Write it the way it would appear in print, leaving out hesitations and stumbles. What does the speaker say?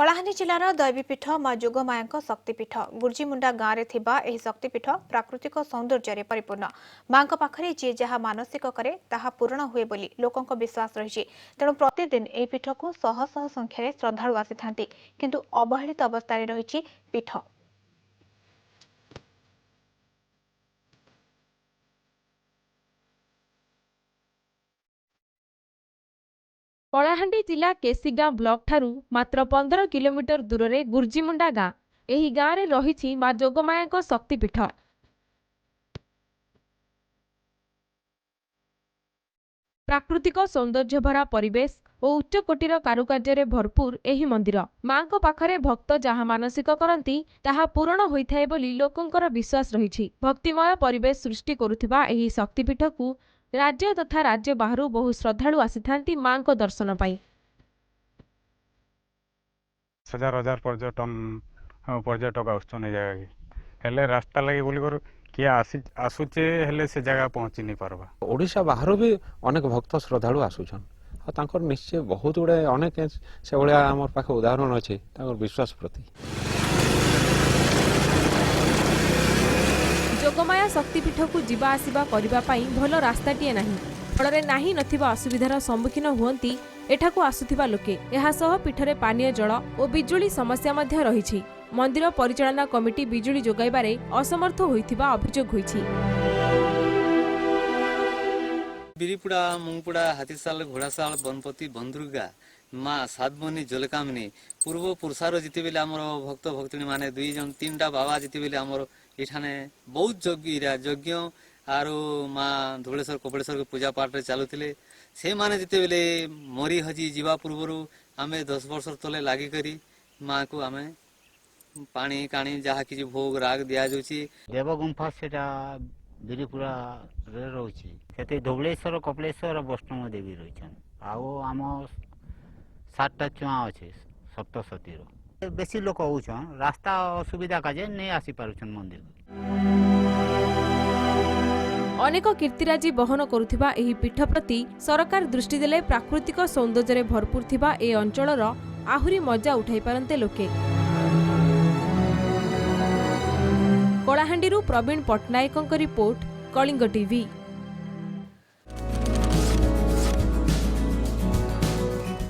कलाहांडी जिलार दैवीपीठ माँ जोगमाया शक्तिपीठ गुर्जीमुंडा गाँव में थिबा एही शक्तिपीठ प्राकृतिक सौंदर्य परिपूर्ण माँ पाखरे जी जहाँ मानसिक करे ताहा पूर्ण हुए बोली लोकों विश्वास रही तेणु प्रतिदिन एही पीठ को शह शह संख्यार श्रद्धालु आसी थांती किंतु अवहेलित अवस्था रही पीठ। कलाहांडी जिला केसीगाँ ब्लॉक ठारू मात्र 15 किलोमीटर दूर रे गुर्जीमुंडा गाँ एही गाँ रे रही माँ जोगमाया शक्तिपीठ। प्राकृतिक सौंदर्य भरा परिवेश और उच्चकोटीर कारुकार्य भरपूर एही मंदिर माँ पाखरे भक्त जहाँ मानसिक करती ताहा पूरण होइथाए बोली लोकंकर विश्वास रही। भक्तिमय परिवेश सृष्टि करुथिबा एही शक्तिपीठ को राज्य तथा राज्य बाहर बहु श्रद्धालु आसी थांती माँ को दर्शन पाई। हजार हजार पर्यटक आसुछन हेले रास्ता लगी बोली कर किए आसुचे हेले से जगह पहुंची नहीं पारबा। ओडिशा बाहर भी अनेक भक्त श्रद्धालु आसुछन तांकर निश्चय बहुत गुड़े अनेक से भाया आम पाखे उदाहरण अच्छे विश्वास प्रति। जोगमाया शक्तिपीठ को जीवा आसिबा करिबा पाई भल रास्ताटीए नाही फଳରେ नाही नथिबा असुविधार सम्मुखीन हुअंती एठाकू आसुथिबा लोके। एहा सह पीठरे पानीय जल और बिजुली समस्या मध्य रहिछि। मंदिर परिचालना कमिटी बिजुली जोगाइबारे असमर्थ होइथिबा अभियोग होइछि। बिरीपुड़ा मुंगपुड़ा हाथीसाल घोड़ासाल बनपति बंदुर्गा माँ सातमनी जलकामिनी पूर्व पुरुषार जिते बेले आमर भक्त भक्तिनी माने 2 जन 3टा बाबा जिते बेले आमर एठाने बहुत यज्ञ आरो माँ धुलेश्वर कपिलेश्वर के पूजा पाठ रे चलुथिले से माने जिते बेले मरी हजी जीवा पूर्वरु आमे 10 वर्ष तले लागि करी माँ को आमे पानी कानी जहा किछि भोग राग दिया जाउछि। देव गुंफा सेटा बिरीपुरा रे रहउछि सेते धुलेश्वर कपिलेश्वर वैष्णव देवी रहिछन आउ आम 7टा चुआ अछि सप्तशती रो बेसी लोक होउछन रास्ता असुविधा काजे नै आसी पारुछन मंदिर। अनेक कीर्तिराजी बहन करुथिबा एही पीठ प्रति सरकार दृष्टि देले प्राकृतिक सौंदर्य भरपूर थिबा ए अंचलर आहुरी मजा उठाई पारन्ते लोके। Kalahandi Praveen Pattnaik report Kalinga TV.